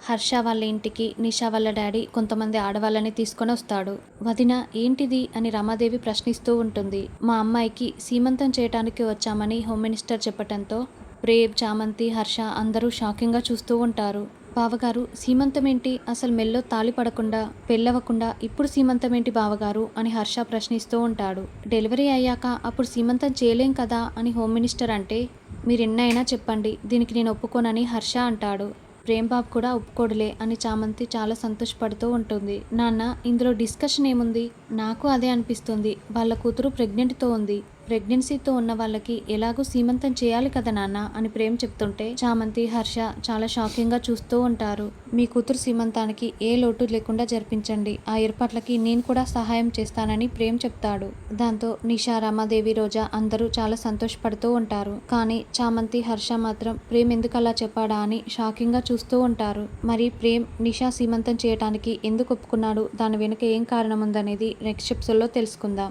హర్ష వాళ్ళ ఇంటికి నిషా వాళ్ళ డాడీ కొంతమంది ఆడవాళ్ళని తీసుకొని వస్తాడు. వదిన ఏంటిది అని రమాదేవి ప్రశ్నిస్తూ ఉంటుంది. మా అమ్మాయికి సీమంతం చేయటానికి వచ్చామని హోమ్ మినిస్టర్ చెప్పటంతో ప్రేమ్, చామంతి, హర్ష అందరూ షాకింగ్గా చూస్తూ ఉంటారు. బావగారు సీమంతం ఏంటి, అసలు మెల్లో తాళి పడకుండా పెళ్ళవకుండా ఇప్పుడు సీమంతం ఏంటి బావగారు అని హర్ష ప్రశ్నిస్తూ ఉంటాడు. డెలివరీ అయ్యాక అప్పుడు సీమంతం చేయలేం కదా అని హోమ్ మినిస్టర్ అంటే మీరెన్నైనా చెప్పండి, దీనికి నేను ఒప్పుకోనని హర్ష అంటాడు. ప్రేమ్ బాబు కూడా ఒప్పుకోడులే అని చామంతి చాలా సంతోషపడుతూ ఉంటుంది. నాన్న ఇందులో డిస్కషన్ ఏముంది, నాకు అదే అనిపిస్తుంది. వాళ్ళ కూతురు ప్రెగ్నెంట్తో ఉంది. ప్రెగ్నెన్సీతో ఉన్న వాళ్ళకి ఎలాగూ సీమంతం చేయాలి కదా నాన్న అని ప్రేమ్ చెప్తుంటే చామంతి, హర్ష చాలా షాకింగ్గా చూస్తూ ఉంటారు. మీ కూతురు సీమంతానికి ఏ లోటు లేకుండా జరిపించండి, ఆ ఏర్పాట్లకి నేను కూడా సహాయం చేస్తానని ప్రేమ్ చెప్తాడు. దాంతో నిషా, రమాదేవి, రోజా అందరూ చాలా సంతోషపడుతూ ఉంటారు. కానీ చామంతి, హర్ష మాత్రం ప్రేమ్ ఎందుకు అలా చెప్పాడా అని షాకింగ్గా చూస్తూ ఉంటారు. మరి ప్రేమ్ నిషా సీమంతం చేయటానికి ఎందుకు ఒప్పుకున్నాడు, దాని వెనుక ఏం కారణం ఉందనేది నెక్స్ట్ ఎపిసోడ్లో తెలుసుకుందాం.